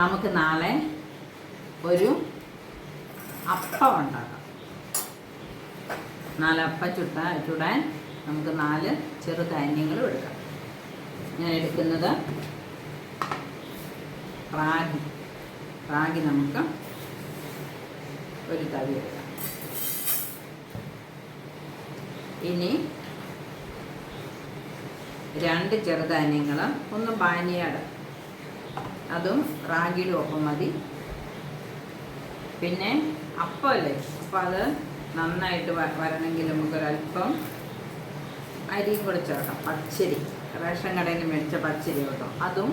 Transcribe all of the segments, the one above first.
നമുക്ക് നാളെ ഒരു അപ്പം ഉണ്ടാക്കാം. 4 അപ്പം ചുടാൻ നമുക്ക് 4 ചെറുധാന്യങ്ങളും എടുക്കാം. ഞാൻ എടുക്കുന്നത് റാഗി നമുക്ക് ഒരു തവി എടുക്കാം. ഇനി 2 ചെറുധാന്യങ്ങൾ, ഒന്ന് ബാനിയാട്, അതും റാഗിയുടെ ഒപ്പം മതി. പിന്നെ അപ്പമല്ലേ, അപ്പോൾ അത് നന്നായിട്ട് വരണമെങ്കിൽ നമുക്കൊരല്പം അരിയും കൂടെ ചേർക്കാം. പച്ചരി, റേഷൻ കടയിൽ മേടിച്ച പച്ചരി കേട്ടോ, അതും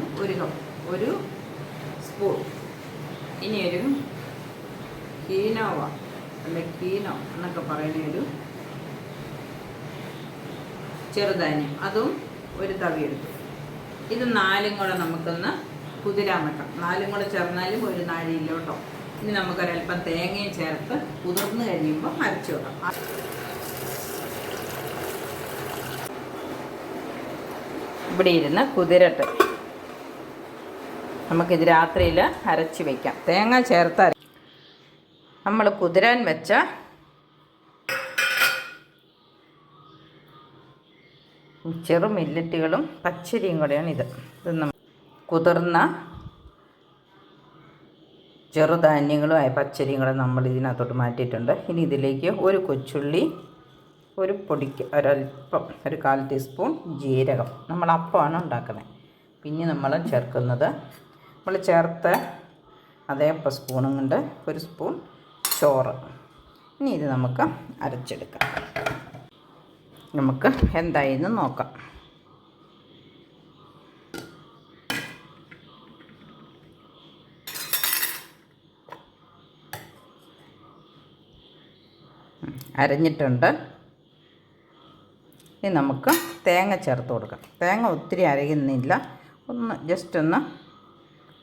ഒരു സ്പൂൺ. ഇനി ഒരു കീനോവ അല്ലെ കീനോ എന്നൊക്കെ പറയുന്ന ഒരു ചെറുധാന്യം, അതും ഒരു തവി എടുത്തു. ഇത് 4ഉം കൂടെ നമുക്കൊന്ന് കുതിരാൻ വെക്കാം. 4ഉം കൂടെ ചേർന്നാലും ഒരു നാഴിയില്ല കേട്ടോ. ഇനി നമുക്കൊരല്പം തേങ്ങയും ചേർത്ത് കുതിർന്ന് കഴിയുമ്പോൾ അരച്ചു വെക്കാം. ഇവിടെ ഇരുന്ന് കുതിരട്ട് നമുക്കിത് രാത്രിയിൽ അരച്ച് വയ്ക്കാം. തേങ്ങ ചേർത്ത് നമ്മൾ കുതിരാൻ വെച്ച ചെറു മില്ലറ്റുകളും പച്ചരിയും കൂടെയാണ് ഇത്. കുതിർന്ന ചെറുധാന്യങ്ങളുമായ പച്ചരിയും കൂടെ നമ്മൾ ഇതിനകത്തോട്ട് മാറ്റിയിട്ടുണ്ട്. ഇനി ഇതിലേക്ക് ഒരു കൊച്ചുള്ളി, ഒരു പൊടിക്ക് ഒരല്പം, ഒരു 1/4 ടീസ്പൂൺ ജീരകം. നമ്മൾ അപ്പമാണ് ഉണ്ടാക്കുന്നത്. പിന്നെ നമ്മൾ ചേർക്കുന്നത്, നമ്മൾ ചേർത്ത അതേ സ്പൂണും കൊണ്ട് 1 സ്പൂൺ ചോറ്. ഇനി ഇത് നമുക്ക് അരച്ചെടുക്കാം. നമുക്ക് എന്തായെന്ന് നോക്കാം. അരഞ്ഞിട്ടുണ്ട്. ഇനി നമുക്ക് തേങ്ങ ചേർത്ത് കൊടുക്കാം. തേങ്ങ ഒത്തിരി അരയുന്നില്ല, ജസ്റ്റ് ഒന്ന്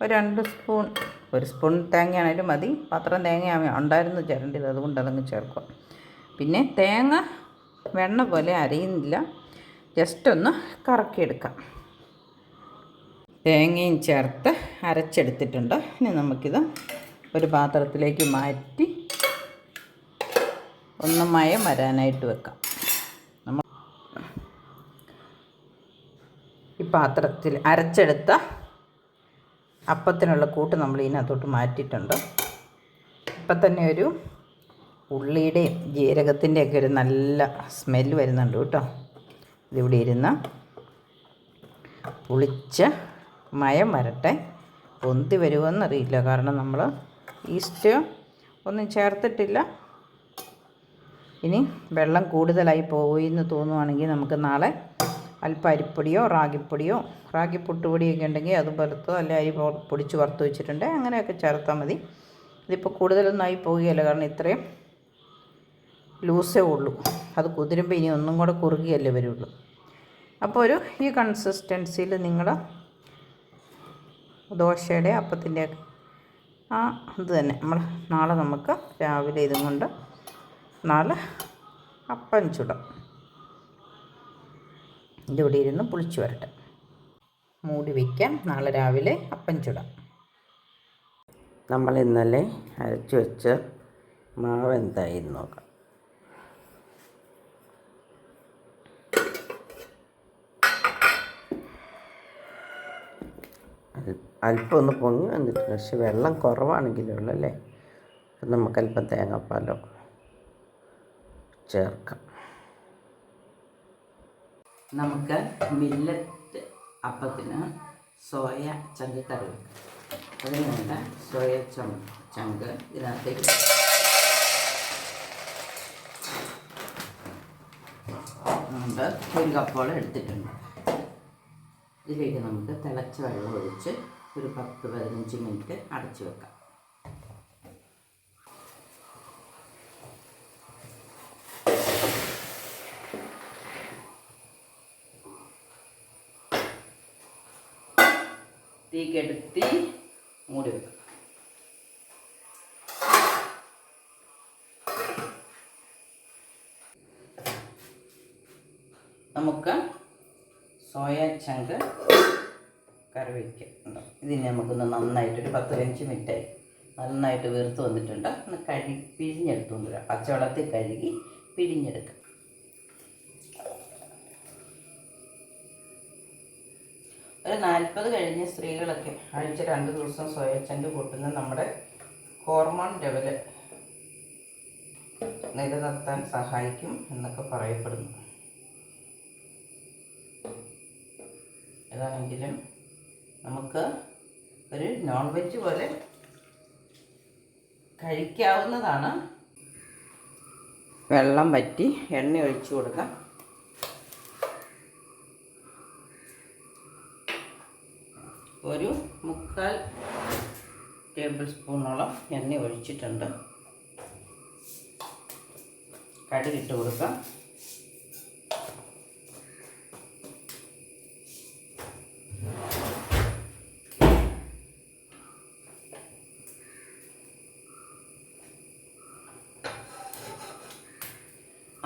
ഒരു 2 സ്പൂൺ, 1 സ്പൂൺ തേങ്ങയാണേലും മതി. പാത്രം തേങ്ങ ഉണ്ടായിരുന്നു ചിരണ്ടിയത്, അതുകൊണ്ട് അതങ്ങ് ചേർക്കുക. പിന്നെ തേങ്ങ വെണ്ണ പോലെ അരയുന്നില്ല, ജസ്റ്റ് ഒന്ന് കറക്കിയെടുക്കാം. തേങ്ങയും ചേർത്ത് അരച്ചെടുത്തിട്ടുണ്ട്. ഇനി നമുക്കിത് ഒരു പാത്രത്തിലേക്ക് മാറ്റി ഒന്ന് മയം വരാനായിട്ട് വെക്കാം. നമ്മൾ ഈ പാത്രത്തിൽ അരച്ചെടുത്ത അപ്പത്തിനുള്ള കൂട്ട് നമ്മൾ ഇതിനകത്തോട്ട് മാറ്റിയിട്ടുണ്ട്. ഇപ്പം തന്നെ ഒരു ഉള്ളിയുടെയും ജീരകത്തിൻ്റെയൊക്കെ ഒരു നല്ല സ്മെല്ല് വരുന്നുണ്ട് കേട്ടോ. ഇതിവിടെ ഇരുന്ന് പുളിച്ച് മയം വരട്ടെ. പൊന്തി വരുമോയെന്നറിയില്ല, കാരണം നമ്മൾ ഈസ്റ്റ് ഒന്നും ചേർത്തിട്ടില്ല. ഇനി വെള്ളം കൂടുതലായി പോയി എന്ന് തോന്നുവാണെങ്കിൽ നമുക്ക് നാളെ അല്പം അരിപ്പൊടിയോ റാഗി പുട്ടുപൊടിയൊക്കെ ഉണ്ടെങ്കിൽ അത് വറുത്തോ, അല്ലെ അരി പൊടിച്ച് വറുത്ത് വെച്ചിട്ടുണ്ട്, അങ്ങനെയൊക്കെ ചേർത്താൽ മതി. ഇതിപ്പോൾ കൂടുതലൊന്നും ആയി പോവുകയല്ല, കാരണം ഇത്രയും ലൂസേ ഉള്ളൂ. അത് കുതിരുമ്പോൾ ഇനി ഒന്നും കൂടെ കുറുകിയല്ലേ വരുള്ളൂ. അപ്പോൾ ഈ കൺസിസ്റ്റൻസിയിൽ നിങ്ങൾ ദോശയുടെ അപ്പത്തിൻ്റെ ഇത് തന്നെ നമ്മൾ നാളെ നമുക്ക് രാവിലെ ഇതും കൊണ്ട് നാളെ അപ്പം ചുടാം. ഇതിവിടെ ഇരുന്ന് പുളിച്ച് വരട്ടെ, മൂടി വയ്ക്കാം. നാളെ രാവിലെ അപ്പം ചുടാം. നമ്മൾ ഇന്നലെ അരച്ച് വെച്ച് മാവ് എന്തായി നോക്കാം. അല്പം ഒന്ന് പൊങ്ങി വന്നിട്ടുണ്ട്, പക്ഷെ വെള്ളം കുറവാണെങ്കിലേ ഉള്ളൂ അല്ലേ. അപ്പം നമുക്കല്പം തേങ്ങാപ്പാലോ ചേർക്കാം. നമുക്ക് മില്ലറ്റ് അപ്പത്തിന് സോയ ചങ്ക് കറി വെക്കാം. അതിന് വേണ്ട സോയ ചങ്ക് ഇതിനകത്തേക്ക് നമ്മൾ 1 കപ്പോളം എടുത്തിട്ടുണ്ട്. ഇതിലേക്ക് നമുക്ക് തിളച്ച വെള്ളം ഒഴിച്ച് ഒരു 10-15 മിനിറ്റ് അടച്ചു വെക്കാം. തീ കെടുത്തി മൂടി വെക്കാം. നമുക്ക് സോയ ചങ്ക് കറി വയ്ക്കുക. ഇതിന് നമുക്കൊന്ന് നന്നായിട്ടൊരു 10-15 മിനിറ്റായി നന്നായിട്ട് വീർത്ത് വന്നിട്ടുണ്ട്. ഒന്ന് പിഴിഞ്ഞെടുത്തുകൊണ്ട് വരാം. പച്ചവെള്ളത്തിൽ കഴുകി പിഴിഞ്ഞെടുക്കാം. ഒരു 40 കഴിഞ്ഞ സ്ത്രീകളൊക്കെ ആഴ്ച 2 ദിവസം സോയാചങ്ക് കൂട്ടുന്ന നമ്മുടെ ഹോർമോൺ ലെവല് നിലനിർത്താൻ സഹായിക്കും എന്നൊക്കെ പറയപ്പെടുന്നു. ഏതാണെങ്കിലും നമുക്ക് ഒരു നോൺ വെജ് പോലെ കഴിക്കാവുന്നതാണ്. വെള്ളം വറ്റി എണ്ണ ഒഴിച്ചു കൊടുക്കാം. ഒരു 3/4 ടേബിൾ സ്പൂണോളം എണ്ണ ഒഴിച്ചിട്ടുണ്ട്. കടുകിട്ട് കൊടുക്കാം.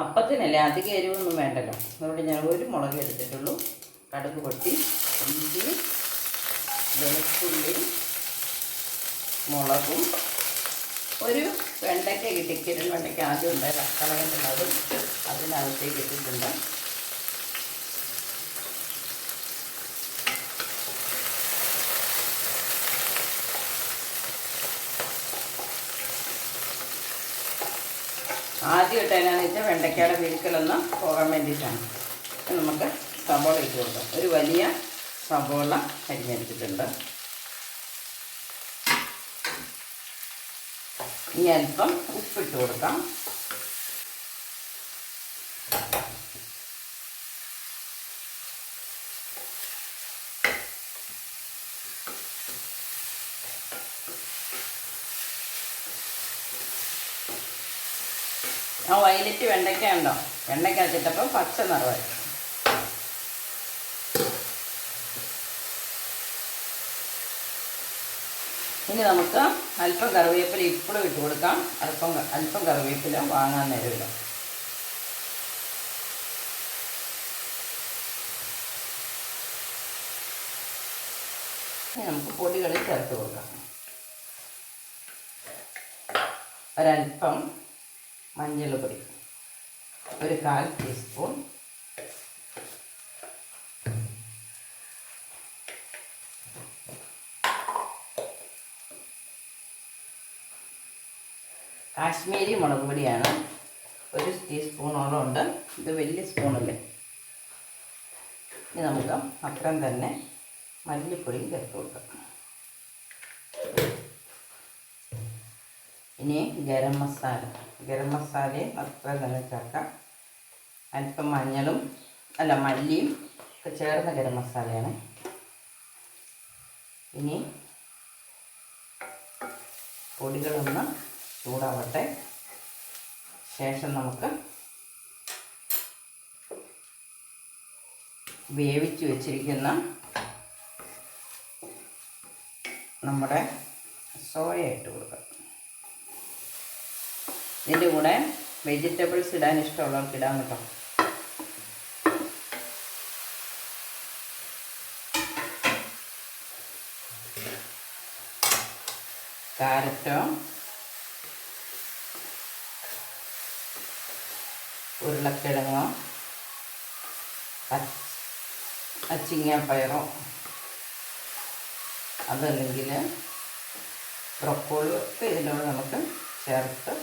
അപ്പത്തിനല്ലേ, അധികം എരിവൊന്നും വേണ്ടല്ലോ. അതുകൊണ്ട് ഞാൻ ഒരു മുളക് എടുത്തിട്ടുള്ളൂ. കടുക് പൊട്ടി, ഇഞ്ചി, വെളുത്തുള്ളി, മുളകും, ഒരു വെണ്ടയ്ക്ക കിട്ടിക്കലും വെണ്ടയ്ക്ക ആദ്യം ഉണ്ട് കളയേണ്ടതും അതിനകത്തേക്ക് ഇട്ടിട്ടുണ്ട്. ആദ്യം ഇട്ടതിനാന്ന് വെച്ചാൽ വെണ്ടയ്ക്കയുടെ പിഴുക്കലൊന്ന് പോകാൻ വേണ്ടിയിട്ടാണ്. നമുക്ക് സബോള ഇട്ട് കൊടുക്കാം. ഒരു വലിയ സബോള അരിഞ്ഞെടുത്തിട്ടുണ്ട്. ഇനി അല്പം ഉപ്പിട്ട് കൊടുക്കാം. ആ വയലറ്റ് വെണ്ടയ്ക്ക ഉണ്ടോ, വെണ്ടയ്ക്ക വെച്ചിട്ടപ്പോൾ പച്ച നിറമായി. ഇനി നമുക്ക് അല്പം കറിവേപ്പില ഇപ്പോഴും ഇട്ട് കൊടുക്കാം. അല്പം കറിവേപ്പില വാങ്ങാൻ നേരമില്ല. ഇനി നമുക്ക് പൊടികളിൽ ചേർത്ത് കൊടുക്കാം. ഒരല്പം മഞ്ഞൾപ്പൊടി, ഒരു 1/4 ടീസ്പൂൺ, കാശ്മീരി മുളക് പൊടിയാണ്, 1 ടീസ്പൂണോളം ഉണ്ട്. ഇത് വലിയ സ്പൂണല്ലേ. ഇനി നമുക്ക് അത്രയും തന്നെ മല്ലിപ്പൊടിയും ചേർത്ത് കൊടുക്കാം. ഇനി ഗരം മസാലയും അത്രയും തന്നെ ചേർക്കാം. അല്പം മല്ലിയും ഒക്കെ ചേർന്ന ഗരം മസാലയാണ്. ഇനി പൊടികളൊന്ന് ചൂടാവട്ടെ. ശേഷം നമുക്ക് വേവിച്ച് വെച്ചിരിക്കുന്ന നമ്മുടെ സോയ ഇട്ട് കൊടുക്കാം. ഇതിൻ്റെ കൂടെ വെജിറ്റബിൾസ് ഇടാൻ ഇഷ്ടമുള്ളവർക്ക് ഇടാൻ കേട്ടോ. കാരറ്റോ, ഉരുളക്കിഴങ്ങോ, അച്ചിങ്ങാപ്പയറോ, അതല്ലെങ്കിൽ ബ്രൊക്കോളി ഒക്കെ ഇതിനോട് നമുക്ക് ചേർത്ത്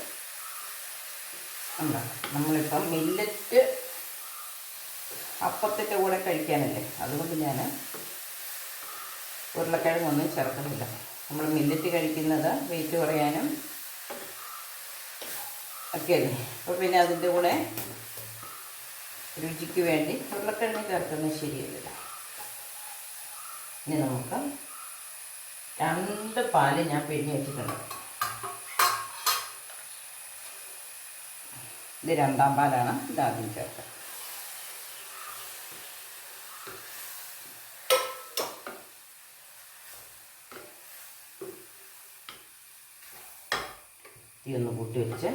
ഉണ്ടാക്കാം. നമ്മളിപ്പം മില്ലറ്റ് അപ്പത്തിൻ്റെ കൂടെ കഴിക്കാനല്ലേ, അതുകൊണ്ട് ഞാൻ ഉരുളക്കിഴങ്ങൊന്നും ചേർക്കുന്നില്ല. നമ്മൾ മില്ലറ്റ് കഴിക്കുന്നത് വെയിറ്റ് കുറയാനും ഒക്കെ അല്ലേ. അപ്പോൾ പിന്നെ അതിൻ്റെ കൂടെ രുചിക്ക് വേണ്ടി ഉരുളക്കിഴങ്ങ് ചേർക്കുന്നത് ശരിയല്ല. ഇനി നമുക്ക് 2 പാല് ഞാൻ പിഴിഞ്ഞ് വെച്ചിട്ടുണ്ട്. ഇത് 2ാം പാലാണ്. ഇതാദ്യം ചേർക്കാം. തീയൊന്ന് കൂട്ടി വെച്ച്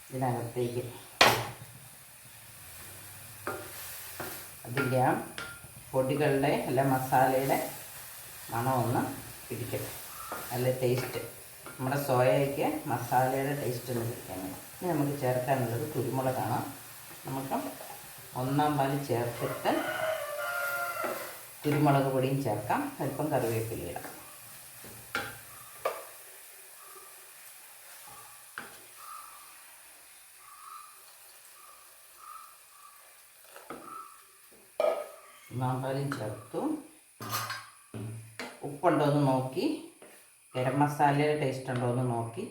ഇതിനകത്തേക്ക് അതിൻ്റെ ആ പൊടികളുടെ അല്ല മസാലയുടെ മണമൊന്ന് പിടിക്കട്ടെ. നല്ല ടേസ്റ്റ് നമ്മുടെ സോയയ്ക്ക് മസാലയുടെ ടേസ്റ്റ് ഒന്ന് പിടിക്കാൻ. ഇനി നമുക്ക് ചേർക്കാനുള്ളത് കുരുമുളകാണ്. നമുക്ക് 1 പാൽ ചേർത്തിട്ട് കുരുമുളക് പൊടിയും ചേർക്കാം. അല്പം കറിവേപ്പില ഇടാം. മാമ്പാലും ചേർത്തു. ഉപ്പുണ്ടോ എന്ന് നോക്കി, ഗരം മസാലയുടെ ടേസ്റ്റ് ഉണ്ടോ എന്ന് നോക്കി,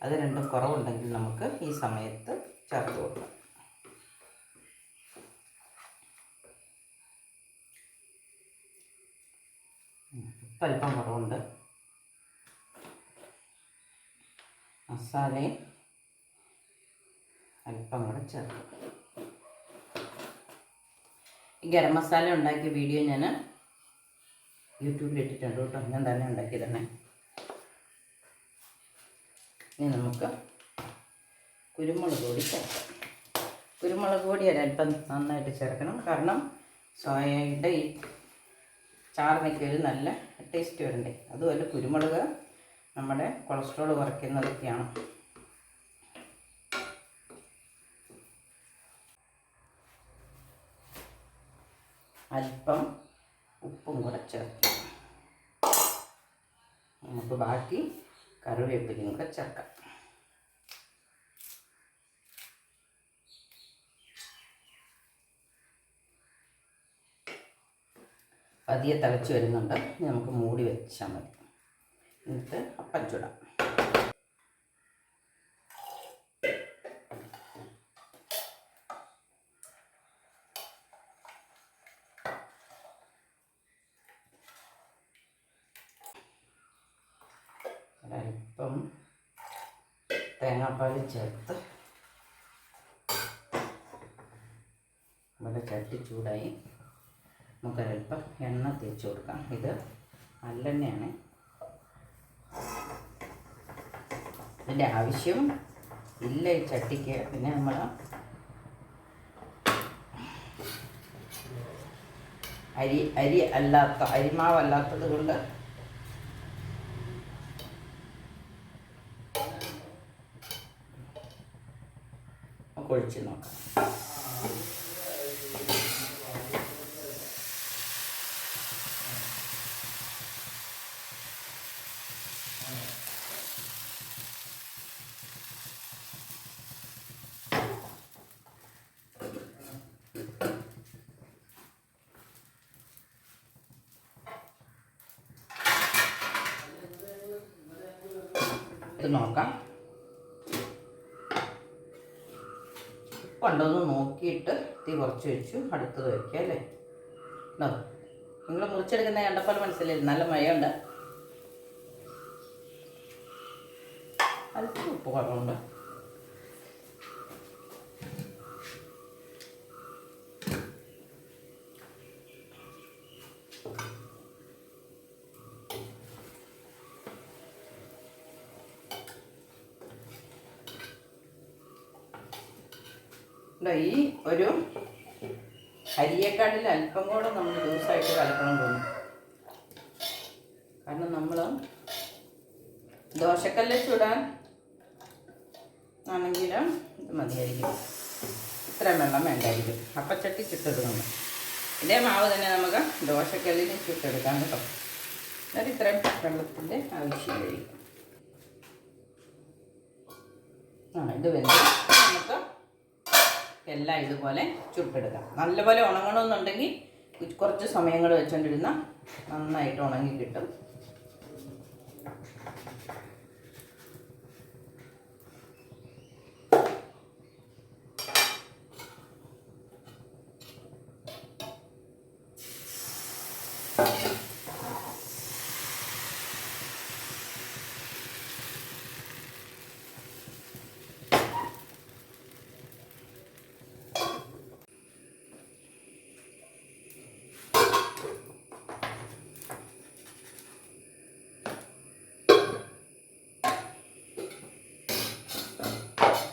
അത് രണ്ടും കുറവുണ്ടെങ്കിൽ നമുക്ക് ഈ സമയത്ത് ചേർത്ത് കൊടുക്കാം. ഉപ്പ് അല്പം കുറവുണ്ട്. മസാലയും അല്പം കൂടെ ചേർക്കും. ഈ ഗരം മസാല ഉണ്ടാക്കിയ വീഡിയോ ഞാൻ യൂട്യൂബിൽ ഇട്ടിട്ടുണ്ട് കേട്ടോ. ഞാൻ തന്നെ ഉണ്ടാക്കി തന്നെ. ഇനി നമുക്ക് കുരുമുളക് പൊടി ചേർക്കാം. കുരുമുളക് പൊടി ഒരല്പം നന്നായിട്ട് ചേർക്കണം. കാരണം സോയയുടെ ഈ ചാറിനൊക്കെ ഒരു നല്ല ടേസ്റ്റ് വരണ്ടേ. അതുപോലെ കുരുമുളക് നമ്മുടെ കൊളസ്ട്രോൾ കുറയ്ക്കുന്നതൊക്കെയാണ്. അല്പം ഉപ്പും കൂടെ ചേർക്കാം. നമുക്ക് ബാക്കി കറിവേപ്പിലയും കൂടെ ചേർക്കാം. പതിയെ തിളച്ച് വരുന്നുണ്ട്. ഇനി നമുക്ക് മൂടി വെച്ചാൽ മതി. എന്നിട്ട് അപ്പം ചുടാം. ഒരല്പം തേങ്ങാപ്പാൽ ചേർത്ത് നമ്മുടെ ചട്ടി ചൂടായി. നമുക്കൊരല്പം എണ്ണ തേച്ച് കൊടുക്കാം. ഇത് നല്ലെണ്ണയാണ്. ഇതിൻ്റെ ആവശ്യം ഇല്ല ഈ ചട്ടിക്ക്. പിന്നെ നമ്മൾ അരിമാവല്ലാത്തത് കൊണ്ട് ഒഴിച്ച് നോക്കാം. ഇത് നോക്കാം. ഉപ്പുണ്ടോയെന്ന് നോക്കിയിട്ട് തീ കുറച്ച് വെച്ചു. അടുത്തത് വയ്ക്കുക അല്ലേ. നിങ്ങൾ മുറിച്ചെടുക്കുന്ന കണ്ടപ്പോൾ മനസ്സിലായി നല്ല മഴയുണ്ട്. അല്പം ഉപ്പ് കുറവുണ്ട്. ഈ ഒരു അരിയേക്കാട്ടിൽ അല്പം കൂടെ നമ്മൾ ലൂസായിട്ട് കലക്കണം തോന്നും. കാരണം നമ്മൾ ദോശക്കല്ല് ചുടാൻ ആണെങ്കിൽ ഇത് മതിയായിരിക്കും. ഇത്രയും വെള്ളം വേണ്ടായിരിക്കും. അപ്പച്ചട്ടി ചുട്ടെടുക്കണം. ഇതേ മാവ് തന്നെ നമുക്ക് ദോശക്കല്ലിന് ചുട്ടെടുക്കാം കേട്ടോ. എന്നിട്ട് ഇത്രയും വെള്ളത്തിൻ്റെ ആവശ്യമായിരിക്കും. ഇത് വെന്ത് നമുക്ക് എല്ലാം ഇതുപോലെ ചുട്ടെടുക്കാം. നല്ലപോലെ ഉണങ്ങണമെന്നുണ്ടെങ്കിൽ കുറച്ച് സമയങ്ങൾ വെച്ചുകൊണ്ടിരുന്നാൽ നന്നായിട്ട് ഉണങ്ങി കിട്ടും.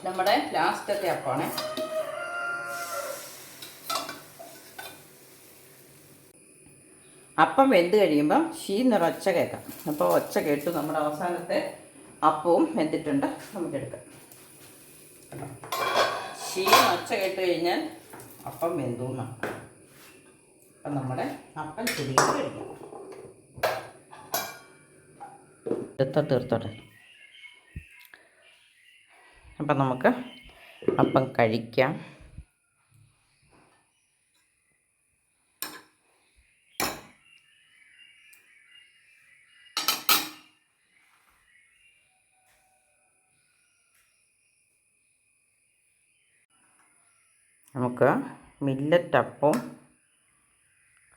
നമ്മുടെ ലാസ്റ്റത്തെ അപ്പമാണ്. അപ്പം വെന്ത് കഴിയുമ്പം ഷീന്നൊരൊച്ച കേൾക്കാം. അപ്പോൾ ഒച്ച കേട്ടു. നമ്മുടെ അവസാനത്തെ അപ്പവും വെന്തിട്ടുണ്ട്. നമുക്കെടുക്കാം. ഷീന്ന് ഒച്ച കേട്ട് കഴിഞ്ഞാൽ അപ്പം വെന്തു എന്നാണ്. അപ്പം നമ്മുടെ അപ്പം ചുരുങ്ങി കഴിക്കാം. തീർത്തോട്ടെ. അപ്പം നമുക്ക് അപ്പം കഴിക്കാം. നമുക്ക് മില്ലറ്റ് അപ്പവും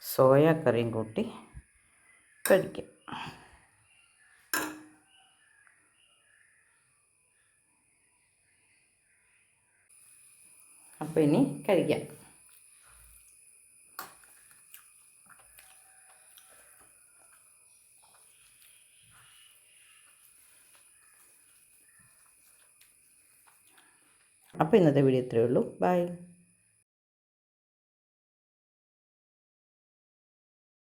സോയ കറിയും കൂട്ടി കഴിക്കാം. അപ്പോൾ ഇനി കഴിക്കാം. അപ്പോൾ ഇന്നത്തെ വീഡിയോ ഇത്രയേ ഉള്ളൂ. ബൈ.